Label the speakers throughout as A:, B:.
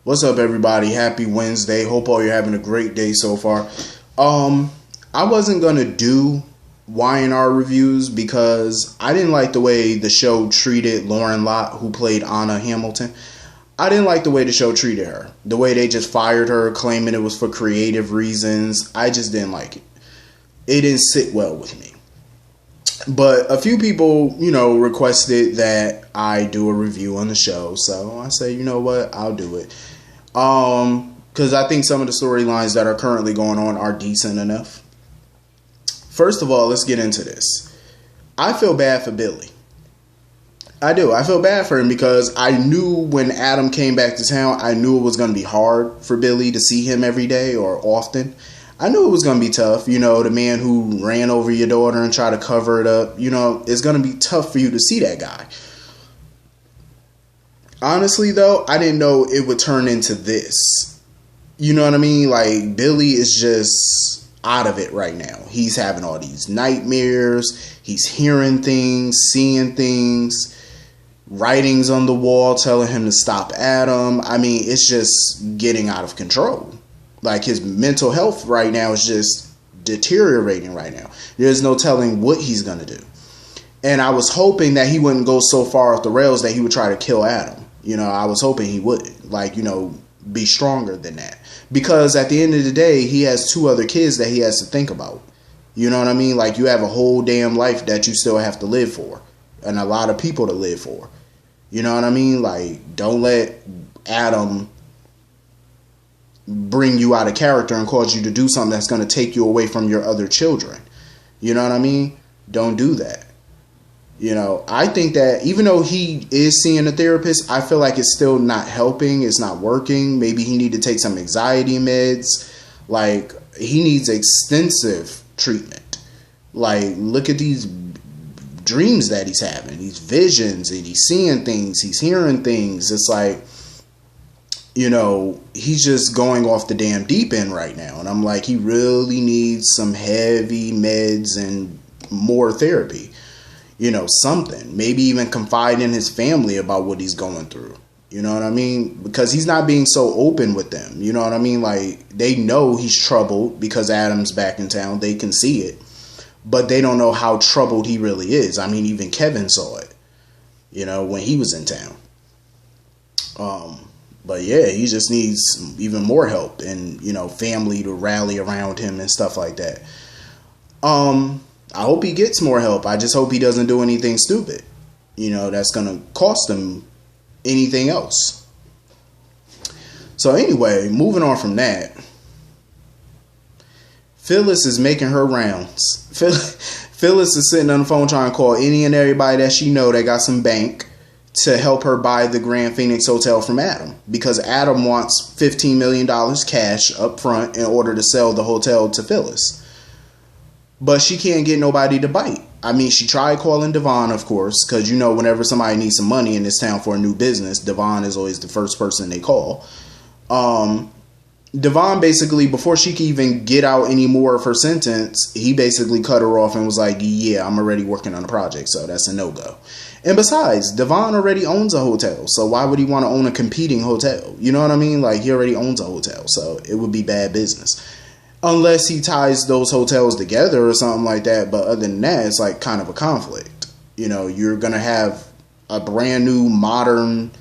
A: What's up, everybody? Happy Wednesday. Hope all you're having a great day so far. I wasn't gonna do Y&R reviews because I didn't like the way the show treated Lauren Lott, who played Anna Hamilton. I didn't like the way the show treated her. The way they just fired her, claiming it was for creative reasons. I just didn't like it. It didn't sit well with me. But a few people, requested that I do a review on the show. So I say, you know what? I'll do it. Because I think some of the storylines that are currently going on are decent enough. First of all, let's get into this. I feel bad for Billy. I do. I feel bad for him because I knew when Adam came back to town, I knew it was going to be hard for Billy to see him every day or often. I knew it was going to be tough. The man who ran over your daughter and tried to cover it up, it's going to be tough for you to see that guy. Honestly, though, I didn't know it would turn into this. You know what I mean? Like, Billy is just out of it right now. He's having all these nightmares. He's hearing things, seeing things, writings on the wall telling him to stop Adam. I mean, it's just getting out of control. Like, his mental health right now is just deteriorating right now. There's no telling what he's going to do. And I was hoping that he wouldn't go so far off the rails that he would try to kill Adam. I was hoping he wouldn't. Be stronger than that. Because at the end of the day, he has 2 other kids that he has to think about. You know what I mean? Like, you have a whole damn life that you still have to live for. And a lot of people to live for. You know what I mean? Like, don't let Adam bring you out of character and cause you to do something that's going to take you away from your other children. You know what I mean? Don't do that. I think that even though he is seeing a therapist, I feel like it's still not helping. It's not working. Maybe he need to take some anxiety meds. Like, he needs extensive treatment. Like, look at these dreams that he's having, these visions, and he's seeing things, he's hearing things. It's like, he's just going off the damn deep end right now. And I'm like, he really needs some heavy meds and more therapy. Something. Maybe even confide in his family about what he's going through. You know what I mean? Because he's not being so open with them. You know what I mean? Like, they know he's troubled because Adam's back in town. They can see it. But they don't know how troubled he really is. I mean, even Kevin saw it, when he was in town. But yeah, he just needs even more help and, family to rally around him and stuff like that. I hope he gets more help. I just hope he doesn't do anything stupid, that's going to cost him anything else. So anyway, moving on from that, Phyllis is making her rounds. Phyllis is sitting on the phone trying to call any and everybody that she know that got some bank to help her buy the Grand Phoenix Hotel from Adam, because Adam wants $15 million cash up front in order to sell the hotel to Phyllis. But she can't get nobody to bite. I mean, she tried calling Devon, of course, because, whenever somebody needs some money in this town for a new business, Devon is always the first person they call. Devon basically, before she could even get out any more of her sentence, he basically cut her off and was like, yeah, I'm already working on a project, so that's a no-go. And besides, Devon already owns a hotel, so why would he want to own a competing hotel? You know what I mean? Like, he already owns a hotel, so it would be bad business. Unless he ties those hotels together or something like that. But other than that, it's like kind of a conflict. You're going to have a brand new modern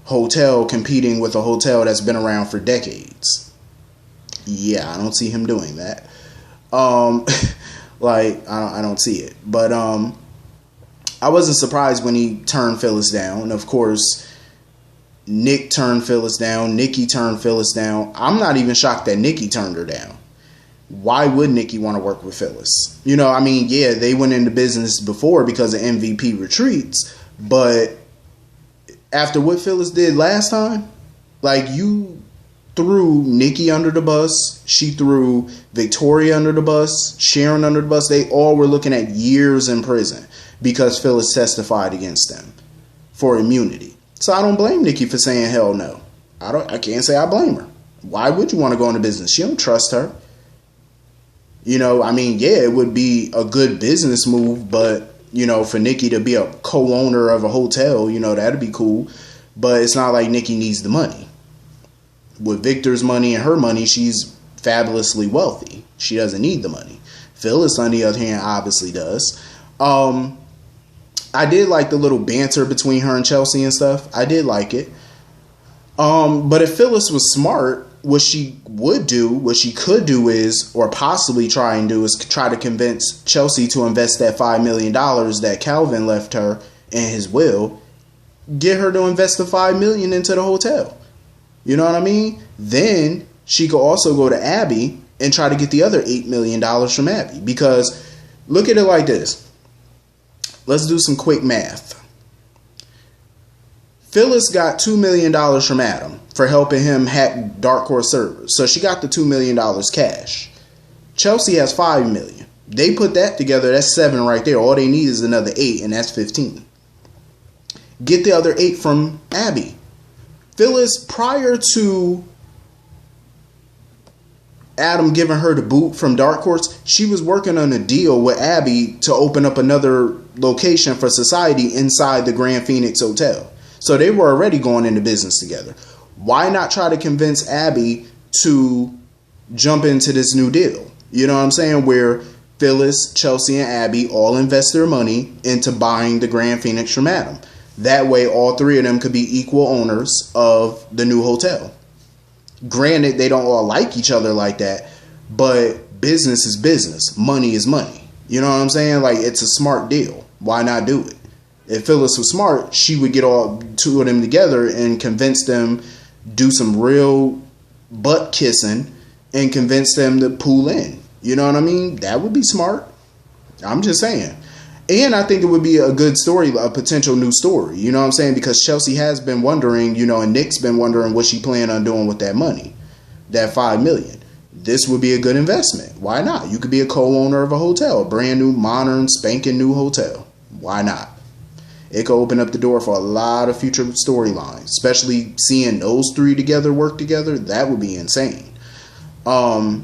A: hotel competing with a hotel that's been around for decades. Yeah, I don't see him doing that. I don't see it. But I wasn't surprised when he turned Phyllis down. And of course, Nick turned Phyllis down. Nikki turned Phyllis down. I'm not even shocked that Nikki turned her down. Why would Nikki want to work with Phyllis? Yeah, they went into business before because of MVP retreats, but after what Phyllis did last time, like, you threw Nikki under the bus, she threw Victoria under the bus, Sharon under the bus. They all were looking at years in prison because Phyllis testified against them for immunity. So I don't blame Nikki for saying hell no. I can't say I blame her. Why would you want to go into business? She don't trust her. Yeah, it would be a good business move, but, for Nikki to be a co-owner of a hotel, that'd be cool. But it's not like Nikki needs the money. with Victor's money and her money, she's fabulously wealthy. She doesn't need the money. Phyllis, on the other hand, obviously does. I did like the little banter between her and Chelsea and stuff. I did like it. But if Phyllis was smart, what she could do is, or possibly try and do, is try to convince Chelsea to invest that $5 million that Calvin left her in his will. Get her to invest the $5 million into the hotel. You know what I mean? Then she could also go to Abby and try to get the other $8 million from Abby. Because look at it like this. Let's do some quick math. Phyllis got $2 million from Adam for helping him hack Dark Horse servers. So she got the $2 million cash. Chelsea has $5 million. They put that together. That's 7 right there. All they need is another 8, and that's 15. Get the other 8 from Abby. Phyllis, prior to Adam giving her the boot from Dark Horse, she was working on a deal with Abby to open up another location for Society inside the Grand Phoenix Hotel. So they were already going into business together. Why not try to convince Abby to jump into this new deal? You know what I'm saying? Where Phyllis, Chelsea, and Abby all invest their money into buying the Grand Phoenix from Adam. That way, all 3 of them could be equal owners of the new hotel. Granted, they don't all like each other like that, but business is business. Money is money. You know what I'm saying? Like, it's a smart deal. Why not do it? If Phyllis was smart, she would get all 2 of them together and convince them, do some real butt kissing, and convince them to pull in. You know what I mean? That would be smart. I'm just saying. And I think it would be a good story, a potential new story. You know what I'm saying? Because Chelsea has been wondering, you know, and Nick's been wondering what she planned on doing with that money, that $5 million. This would be a good investment. Why not? You could be a co-owner of a hotel, a brand new, modern, spanking new hotel. Why not? It could open up the door for a lot of future storylines, especially seeing those 3 together work together. That would be insane. Because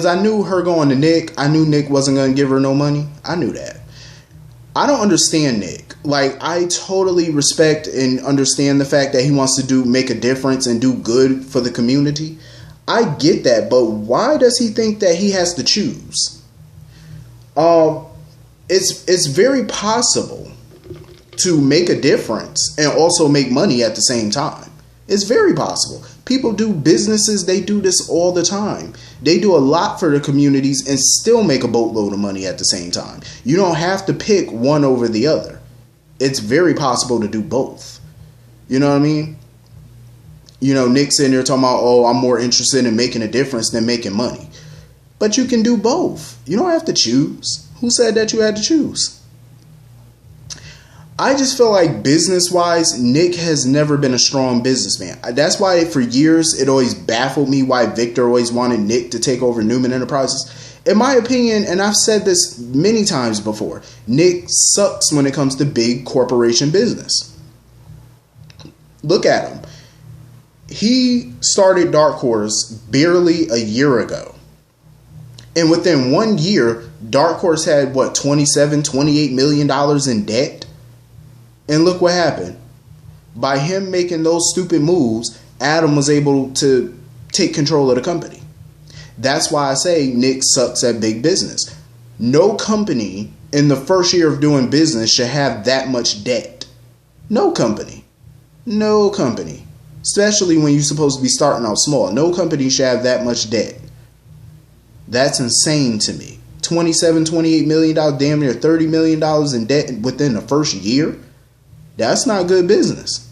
A: I knew her going to Nick. I knew Nick wasn't going to give her no money. I knew that. I don't understand Nick. Like, I totally respect and understand the fact that he wants to make a difference and do good for the community. I get that, but why does he think that he has to choose? It's very possible to make a difference and also make money at the same time. It's very possible. People do businesses, they do this all the time. They do a lot for the communities and still make a boatload of money at the same time. You don't have to pick one over the other. It's very possible to do both. You know what I mean? You know, Nick's in there talking about, oh, I'm more interested in making a difference than making money. But you can do both. You don't have to choose. Who said that you had to choose? I just feel like business-wise, Nick has never been a strong businessman. That's why for years it always baffled me why Victor always wanted Nick to take over Newman Enterprises. In my opinion, and I've said this many times before, Nick sucks when it comes to big corporation business. Look at him. He started Dark Horse barely a year ago. And within 1 year, Dark Horse had, $28 million in debt? And look what happened. By him making those stupid moves, Adam was able to take control of the company. That's why I say Nick sucks at big business. No company in the first year of doing business should have that much debt. No company. No company. Especially when you're supposed to be starting out small. No company should have that much debt. That's insane to me. $28 million, damn near $30 million in debt within the first year? That's not good business.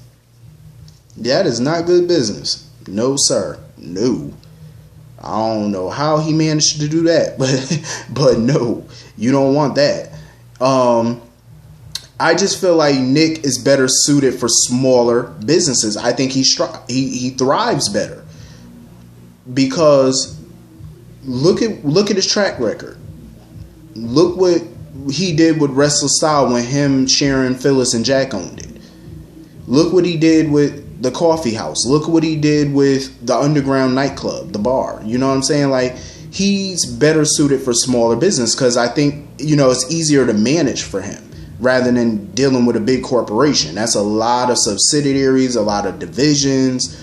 A: That is not good business. No, sir. No. I don't know how he managed to do that, but no, you don't want that. I just feel like Nick is better suited for smaller businesses. I think he thrives better because look at his track record. Look what he did with Restless Style when him, Sharon, Phyllis, and Jack owned it. Look what he did with the coffee house. Look what he did with the underground nightclub, the bar. You know what I'm saying? Like, he's better suited for smaller business because I think, it's easier to manage for him rather than dealing with a big corporation. That's a lot of subsidiaries, a lot of divisions,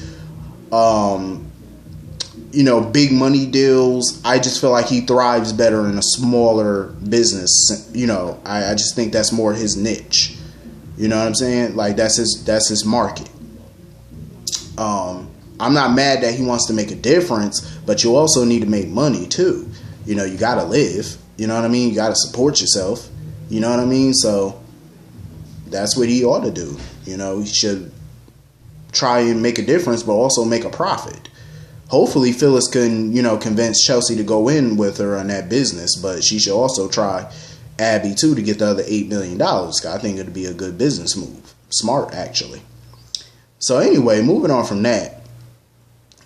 A: big money deals. I just feel like he thrives better in a smaller business. I just think that's more his niche. You know what I'm saying? Like that's his market. I'm not mad that he wants to make a difference, but you also need to make money too. You gotta live. You know what I mean? You gotta support yourself. You know what I mean? So that's what he ought to do. He should try and make a difference, but also make a profit. Hopefully Phyllis can, convince Chelsea to go in with her on that business, but she should also try Abby too to get the other $8 million. I think it'd be a good business move. Smart, actually. So anyway, moving on from that,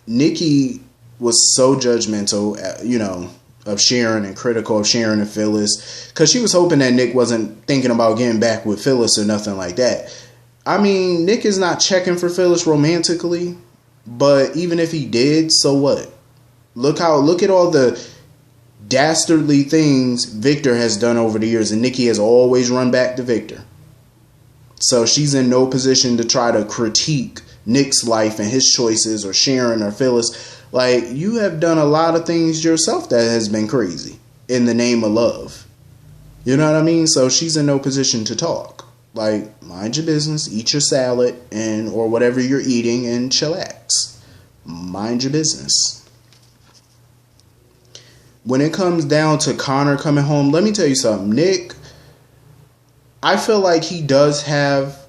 A: Nikki was so judgmental, of Sharon and critical of Sharon and Phyllis, because she was hoping that Nick wasn't thinking about getting back with Phyllis or nothing like that. I mean, Nick is not checking for Phyllis romantically, but even if he did, so what? Look at all the dastardly things Victor has done over the years, and Nikki has always run back to Victor. So she's in no position to try to critique Nick's life and his choices, or Sharon or Phyllis. Like, you have done a lot of things yourself that has been crazy in the name of love. You know what I mean? So she's in no position to talk. Like, mind your business, eat your salad or whatever you're eating, and chillax. Mind your business. When it comes down to Connor coming home, let me tell you something. Nick, I feel like he does have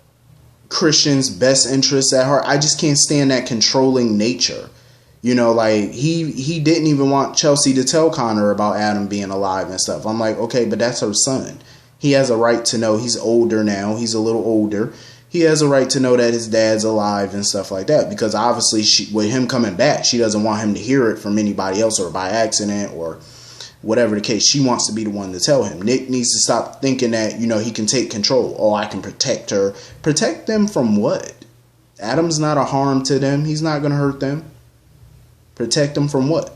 A: Christian's best interests at heart. I just can't stand that controlling nature. Like he didn't even want Chelsea to tell Connor about Adam being alive and stuff. I'm like, okay, but that's her son. He has a right to know. He's older now. He's a little older. He has a right to know that his dad's alive and stuff like that, because obviously with him coming back, she doesn't want him to hear it from anybody else or by accident or whatever the case. She wants to be the one to tell him. Nick needs to stop thinking that, he can take control. Oh, I can protect her. Protect them from what? Adam's not a harm to them. He's not going to hurt them. Protect them from what?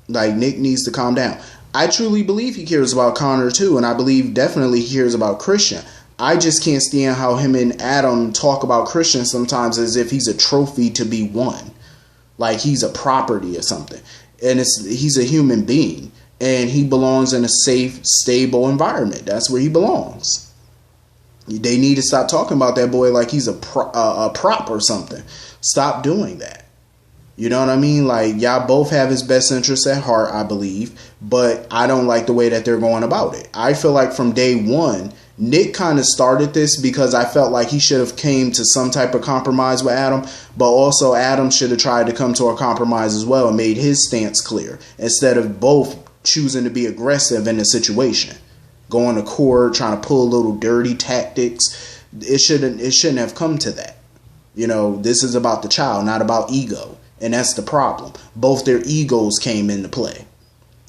A: Like, Nick needs to calm down. I truly believe he cares about Connor too, and I believe definitely he cares about Christian. I just can't stand how him and Adam talk about Christian sometimes as if he's a trophy to be won. Like he's a property or something. And he's a human being. And he belongs in a safe, stable environment. That's where he belongs. They need to stop talking about that boy like he's a prop or something. Stop doing that. You know what I mean? Like, y'all both have his best interests at heart, I believe. But I don't like the way that they're going about it. I feel like from day one, Nick kind of started this because I felt like he should have came to some type of compromise with Adam. But also Adam should have tried to come to a compromise as well and made his stance clear. Instead of both choosing to be aggressive in the situation. Going to court, trying to pull little dirty tactics. It shouldn't have come to that. This is about the child, not about ego. And that's the problem. Both their egos came into play.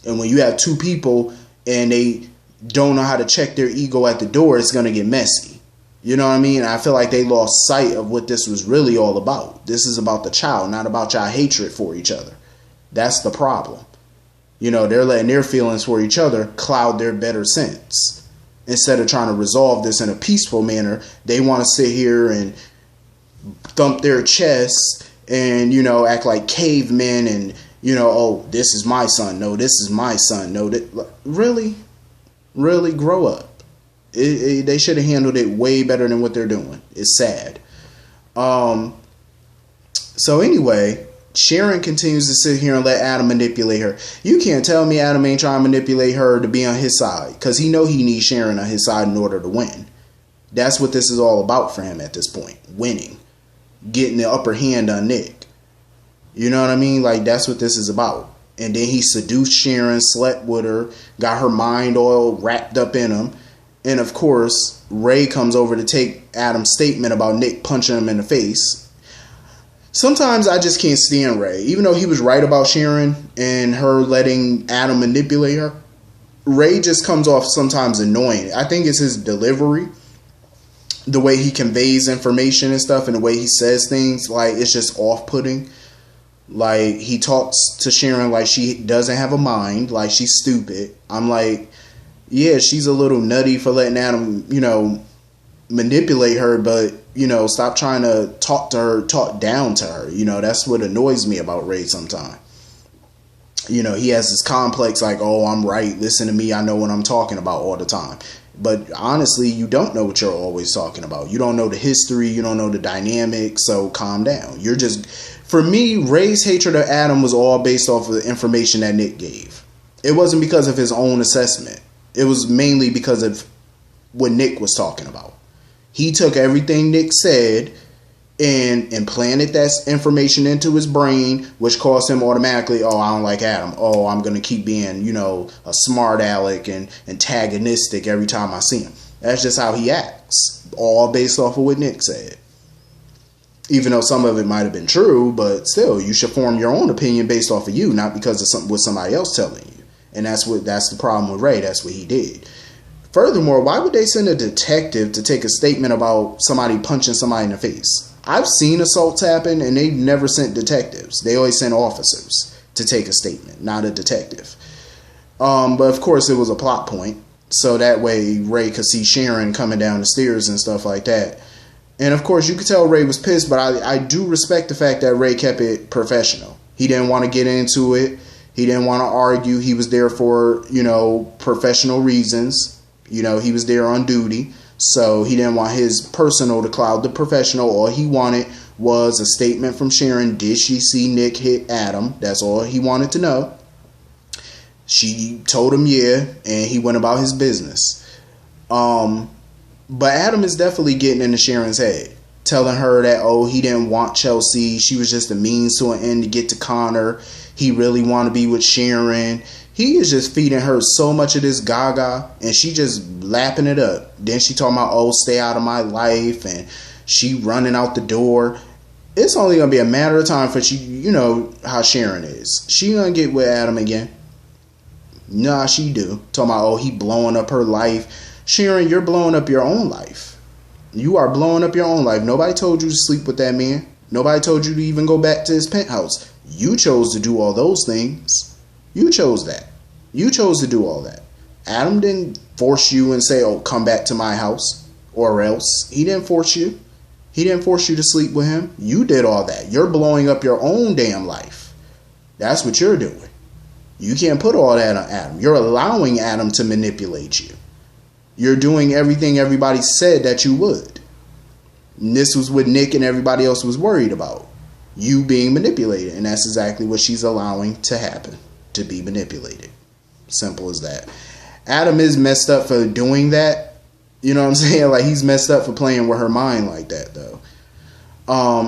A: And when you have two people and they don't know how to check their ego at the door, it's going to get messy. You know what I mean? I feel like they lost sight of what this was really all about. This is about the child, not about y'all hatred for each other. That's the problem. They're letting their feelings for each other cloud their better sense. Instead of trying to resolve this in a peaceful manner, they want to sit here and thump their chests and, act like cavemen and, oh, this is my son. No, this is my son. No, really grow up. They should have handled it way better than what they're doing. It's sad. So anyway, Sharon continues to sit here and let Adam manipulate her. You can't tell me Adam ain't trying to manipulate her to be on his side, because he know he needs Sharon on his side in order to win. That's what this is all about for him at this point. Winning. Getting the upper hand on Nick. You know what I mean? Like, that's what this is about. And then he seduced Sharon, slept with her, got her mind all wrapped up in him. And of course, Ray comes over to take Adam's statement about Nick punching him in the face. Sometimes I just can't stand Ray. Even though he was right about Sharon and her letting Adam manipulate her, Ray just comes off sometimes annoying. I think it's his delivery. The way he conveys information and stuff and the way he says things, like, it's just off-putting. Like, he talks to Sharon like she doesn't have a mind, like she's stupid. I'm like, yeah, she's a little nutty for letting Adam, manipulate her, but, you know, stop trying to talk down to her. You know, that's what annoys me about Ray sometimes. You know, he has this complex like, oh, I'm right, listen to me, I know what I'm talking about all the time. But honestly, you don't know what you're always talking about. You don't know the history, you don't know the dynamics, so calm down. You're just, for me, Ray's hatred of Adam was all based off of the information that Nick gave. It wasn't because of his own assessment. It was mainly because of what Nick was talking about. He took everything Nick said and implanted that information into his brain, which caused him automatically, oh, I don't like Adam. Oh, I'm going to keep being, you know, a smart aleck and antagonistic every time I see him. That's just how he acts, all based off of what Nick said. Even though some of it might have been true, but still, you should form your own opinion based off of you, not because of what somebody else telling you. And that's the problem with Ray. That's what he did. Furthermore, why would they send a detective to take a statement about somebody punching somebody in the face? I've seen assaults happen, and they've never sent detectives. They always sent officers to take a statement, not a detective. But of course, it was a plot point, so that way Ray could see Sharon coming down the stairs and stuff like that. And of course, you could tell Ray was pissed, but I do respect the fact that Ray kept it professional. He didn't want to get into it. He didn't want to argue. He was there for, you know, professional reasons. You know, he was there on duty. So he didn't want his personal to cloud the professional. All he wanted was a statement from Sharon. Did she see Nick hit Adam? That's all he wanted to know. She told him yeah, and he went about his business. But Adam is definitely getting into Sharon's head, telling her that, oh, he didn't want Chelsea. She was just a means to an end to get to Connor. He really wanted to be with Sharon. He is just feeding her so much of this gaga, and she just lapping it up. Then she talking about, oh, stay out of my life, and she running out the door. It's only going to be a matter of time for you know how Sharon is. She going to get with Adam again. Nah, she do. Talking about, oh, he blowing up her life. Sharon, you're blowing up your own life. You are blowing up your own life. Nobody told you to sleep with that man. Nobody told you to even go back to his penthouse. You chose to do all those things. You chose that. You chose to do all that. Adam didn't force you and say, oh, come back to my house or else. He didn't force you. He didn't force you to sleep with him. You did all that. You're blowing up your own damn life. That's what you're doing. You can't put all that on Adam. You're allowing Adam to manipulate you. You're doing everything everybody said that you would. And this was what Nick and everybody else was worried about. You being manipulated. And that's exactly what she's allowing to happen. To be manipulated. Simple as that. Adam is messed up for doing that. You know what I'm saying? Like, he's messed up for playing with her mind like that, though.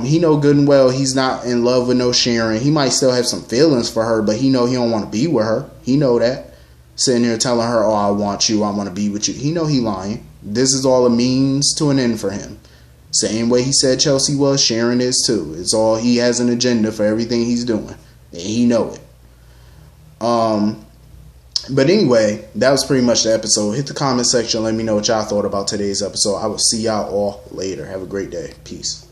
A: He know good and well he's not in love with no Sharon. He might still have some feelings for her, but he know he don't want to be with her. He know that. Sitting there telling her, oh, I want you, I want to be with you. He know he lying. This is all a means to an end for him. Same way he said Chelsea was, Sharon is too. It's all, he has an agenda for everything he's doing. And he know it. But anyway, that was pretty much the episode. Hit the comment section. Let me know what y'all thought about today's episode. I will see y'all all later. Have a great day. Peace.